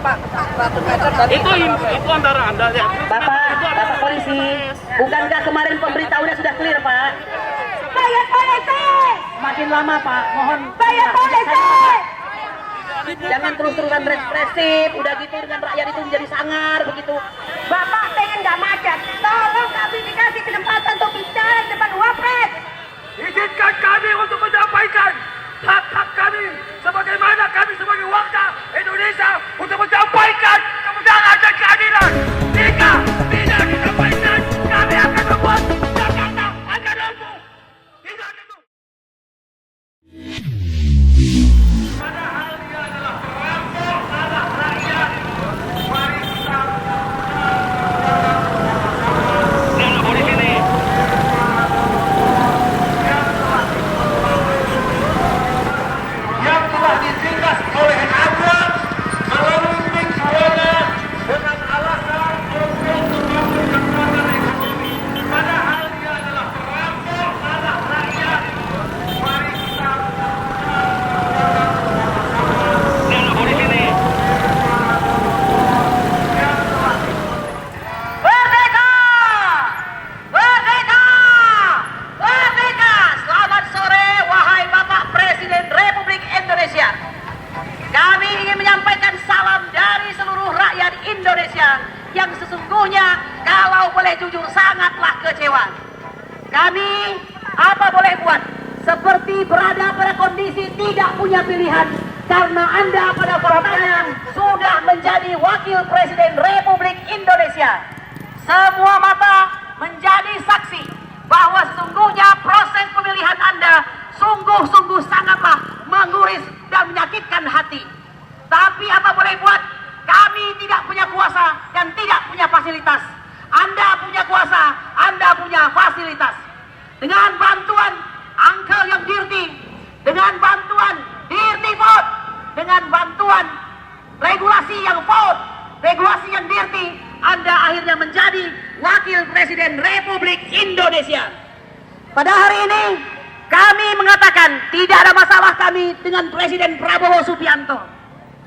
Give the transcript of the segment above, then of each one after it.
Pak. 100 meter dari Itu antara Anda ya. Bapak polisi, bukankah kemarin pemberitahuannya sudah clear, Pak? Bayar polisi! Makin lama, Pak. Mohon. Bayar polisi! Jangan terus-terusan represif. Udah gitu dengan rakyat itu menjadi sangar begitu. Bapak pengen nggak macet? Tolong kami dikasih kesempatan untuk bicara di depan Wapres. Izinkan kami untuk menyampaikan hak-hak kami sebagaimana kami sebagai warga Indonesia untuk menyampaikan kebenaran dan keadilan. Jika tidak disampaikan, kami akan membuat Jakarta akan lumpuh. Tidak itu. Padahal dia adalah perampok tanah rakyat. Mari kita di sini. Yang telah ditindas oleh Anda melalui pikirannya dengan alasan untuk membangun kekuatan ekonomi. Padahal dia adalah perampok tanah rakyat. Mari kita di sini. Merdeka! Merdeka! Merdeka! Selamat sore, wahai Bapak Presiden Republik Indonesia. Kami ingin menyampaikan salam dari seluruh rakyat Indonesia yang sesungguhnya kalau boleh jujur sangatlah kecewa. Kami apa boleh buat seperti berada pada kondisi tidak punya pilihan karena Anda pada faktanya sudah menjadi Wakil Presiden Republik Indonesia. Semua mata menjadi saksi bahwa sesungguhnya proses pemilihan Anda sungguh-sungguh sangatlah menguris dan menyakitkan hati. Tapi apa boleh buat, kami tidak punya kuasa dan tidak punya fasilitas. Anda punya kuasa, Anda punya fasilitas. Dengan bantuan Uncle yang dirty, dengan bantuan dirty vote, dengan bantuan regulasi yang vote, regulasi yang dirty, Anda akhirnya menjadi Wakil Presiden Republik Indonesia. Pada hari ini kami mengatakan tidak ada masalah kami dengan Presiden Prabowo Subianto.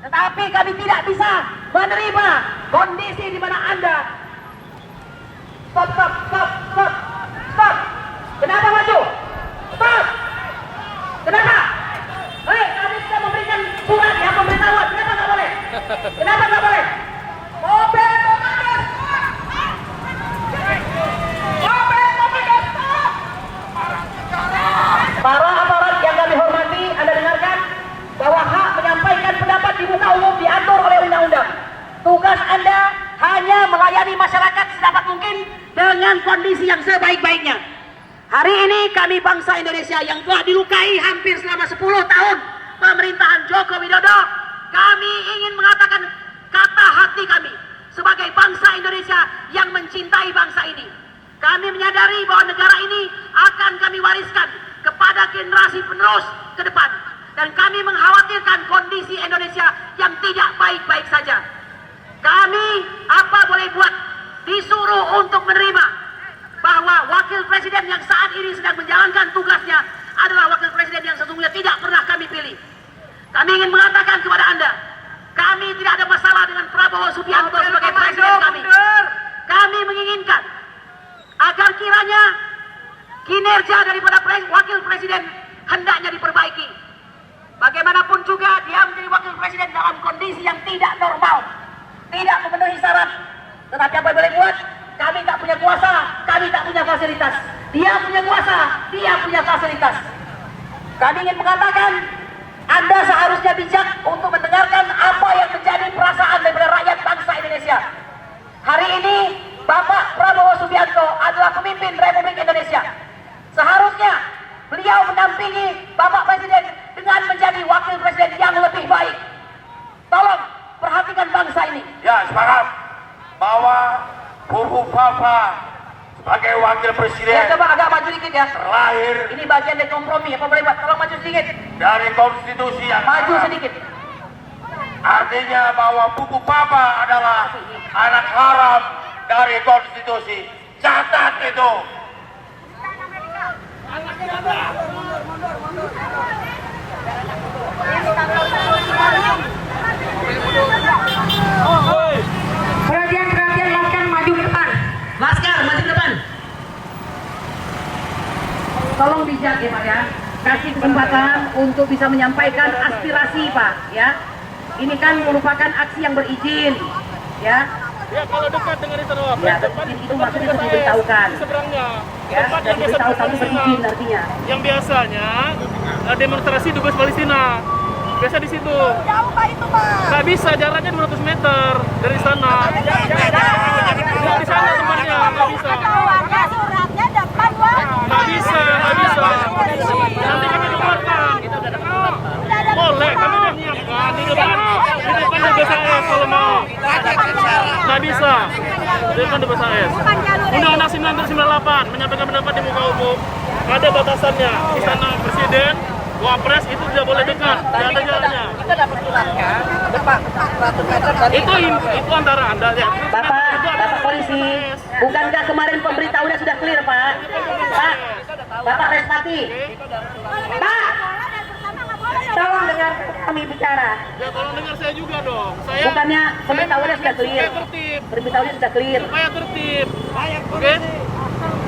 Tetapi kami tidak bisa menerima kondisi di mana Anda stop. Kenapa maju? Stop. Kenapa? Hei, kami sudah memberikan surat ya pemberitahuan. Kenapa nggak boleh? Kenapa nggak boleh? Mobil komando stop. Mobil komando stop. Para aparat yang kami hormati, Anda dengarkan bahwa hak menyampaikan pendapat di muka umum diatur oleh undang-undang. Tugas Anda hanya melayani masyarakat sedapat mungkin dengan kondisi yang sebaik-baiknya. Hari ini kami bangsa Indonesia yang telah dilukai hampir selama 10 tahun pemerintahan Joko Widodo, kami ingin mengatakan kata hati kami sebagai bangsa Indonesia yang mencintai bangsa ini. Kami menyadari bahwa negara ini akan kami wariskan kepada generasi penerus ke depan. Dan kami mengkhawatirkan kondisi Indonesia yang tidak baik-baik saja. Kami apa boleh buat disuruh untuk menerima bahwa wakil presiden yang saat ini sedang menjalankan tugasnya adalah wakil presiden yang sesungguhnya tidak pernah kami pilih. Kami ingin mengatakan kepada Anda, kami tidak ada masalah dengan Prabowo Subianto sebagai presiden kami. Kami menginginkan agar kiranya kinerja daripada wakil presiden hendaknya diperbaiki. Bagaimanapun juga dia menjadi wakil presiden dalam kondisi yang tidak normal, tidak memenuhi syarat. Tetapi apa boleh buat? Kami tak punya kuasa, kami tak punya fasilitas. Dia punya kuasa, dia punya fasilitas. Kami ingin mengatakan, Anda seharusnya bijak untuk mendengarkan apa yang menjadi perasaan daripada rakyat bangsa Indonesia. Hari ini Bapak Prabowo Subianto adalah pemimpin Republik Indonesia. Seharusnya beliau mendampingi Bapak Presiden dengan menjadi wakil presiden yang lebih baik. Tolong perhatikan bangsa ini. Ya, sepakat bahwa Bubu Papa sebagai wakil presiden. Ya, coba agak maju dikit ya. Terlahir. Ini bagian dari kompromi. Apa boleh buat? Tolong maju sedikit. Dari konstitusi yang Maju sedikit. Artinya bahwa Bubu Papa adalah anak haram dari konstitusi. Catat itu. Mundur. kesempatan untuk bisa menyampaikan aspirasi Pak ya. Ini kan merupakan aksi yang berizin ya. Ya kalau dekat dengan Istana Wapres, Ya, berizin itu maksudnya sudah diberitahukan. di seberangnya. Ya, Tempat dan yang biasa diberitahu tapi Palestina. berizin artinya. Yang biasanya demonstrasi dubes Palestina. Biasa di situ. Jauh Pak itu Pak. Nggak bisa, jaraknya 200 meter dari sana. Nggak di sana tempatnya, nggak bisa. Ada suratnya depan Pak. Nggak bisa, nggak bisa. Nanti kami keluarkan. Boleh, kami udah nyiapkan di depan dubes AS kalau mau. Nggak bisa. Di depan dubes AS. Undang-Undang 1998 menyampaikan pendapat di muka umum. Ada batasannya. Istana Presiden, Wapres itu tidak boleh dekat. Tidak ada jaraknya. Kita dapat suratnya depan 100 meter dari Itu antara Anda ya. Bapak polisi, bukankah kemarin pemberitahuannya sudah clear Pak? Bapak Respati. Pak, tolong dengar kami bicara. Ya tolong dengar saya juga dong. Saya Bukannya pemberitahuannya sudah clear. supaya tertib. Pemberitahuannya sudah clear. Supaya tertib. Oke?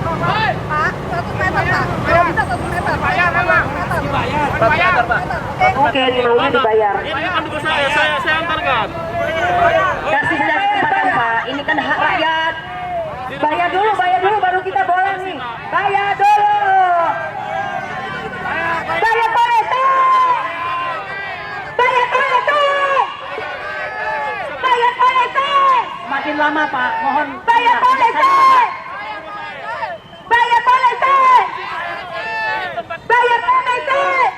Pak, 1 meter Pak. Kalau bisa 1 meter. Bayar Pak. Bayar. Oke, maunya dibayar. Ini kan dubes saya antarkan. Kasih saja kesempatan Pak. Ini kan hak rakyat. Bayar dulu baru kita boleh nih. Bayar dulu. Bayar politik. Bayar politik. Bayar politik. Makin lama Pak, mohon. Bayar politik. Bayar politik. Bayar politik.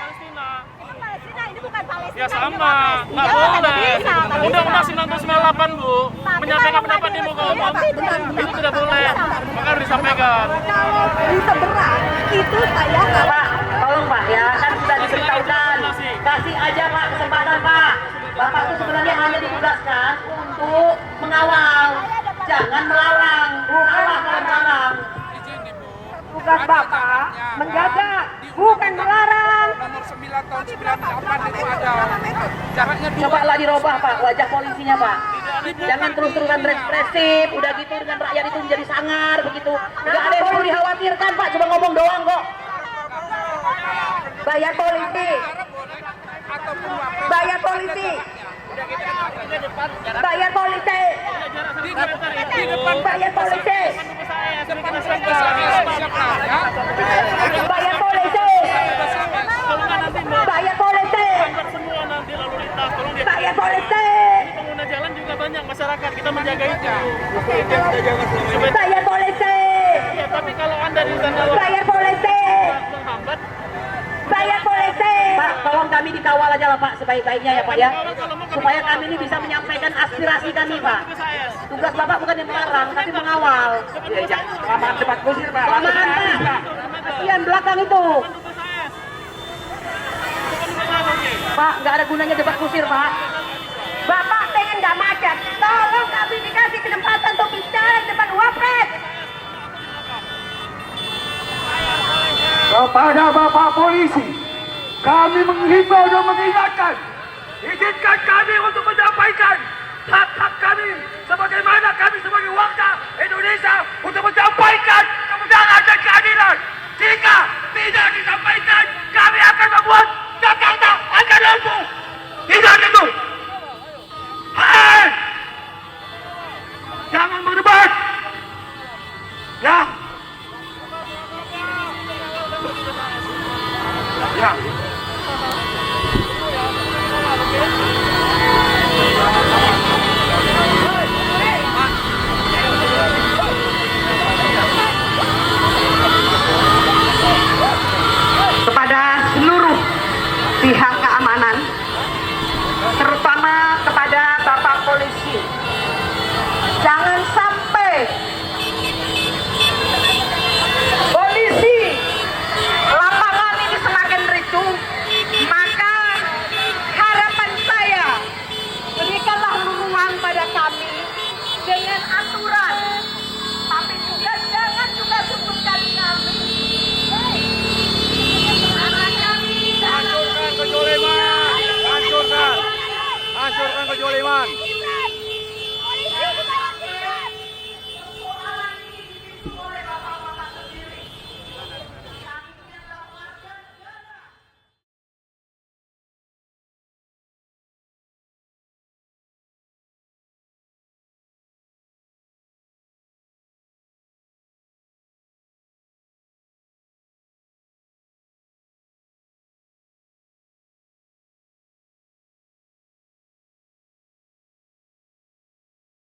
Palestina ini bukan Palestina. Ya ini sama, Wapres. nggak Iya, boleh. nggak bisa, nggak Undang-Undang bisa. 1998 Bu, menyampaikan pendapat di muka umum itu tidak boleh, maka harus disampaikan. Kalau di seberang itu saya Pak, tolong Pak ya, kan sudah diberitahukan. Kasih aja Pak kesempatan Pak. Bapak itu sebenarnya hanya ditugaskan untuk mengawal, jangan melarang. Salah kalau melarang. tugas Bapak menjaga, bukan melarang. Nomor 9 tahun 98 itu ada jaraknya Cobalah dirubah Pak wajah polisinya Pak. Jangan terus-terusan represif, udah gitu dengan rakyat itu menjadi sangar begitu. Nggak ada yang perlu dikhawatirkan Pak, cuma ngomong doang kok. Bayar polisi. ataupun wapres Bayar polisi. Bayar polisi. Di depan Bayar polisi. siapa ya? Bayar polisi. Kalau nggak nanti Mbak, Bayar polisi. semua nanti lalu lintas, tolong dia. Bayar polisi. Pengguna jalan juga banyak masyarakat, kita menjaga itu. Bayar polisi. Ya, tapi kalau Anda di sana Bayar polisi. menghambat, Bayar polisi. Pak, tolong kami dikawal aja lah Pak sebaik-baiknya ya Pak ya. Supaya kami ini bisa menyampaikan aspirasi kami Pak. Tugas Bapak bukan yang melarang, tapi mengawal. Lamaan debat kusir Pak. Lamaan Pak. Kasihan belakang itu. Pak, nggak ada gunanya debat kusir Pak. Bapak pengen nggak macet, tolong kami dikasih kesempatan untuk bicara di depan Wapres. Kepada Bapak Polisi, kami menghimbau dan mengingatkan, izinkan kami untuk menyampaikan hak-hak kami sebagaimana kami sebagai warga Indonesia untuk menyampaikan kebenaran dan keadilan. Jika tidak disampaikan, kami akan membuat Jakarta akan lumpuh. Ingat itu. Hai, jangan berdebat. Ya. Ya. Kepada seluruh pihak keamanan, terutama kepada Bapak Polisi, jangan sampai polisi lapangan ini semakin ricuh. Maka harapan saya, berikanlah ruang pada kami dengan aturan, tapi juga jangan juga sudutkan kami. Hancurkan kezoliman. Hancurkan. Hancurkan kezoliman.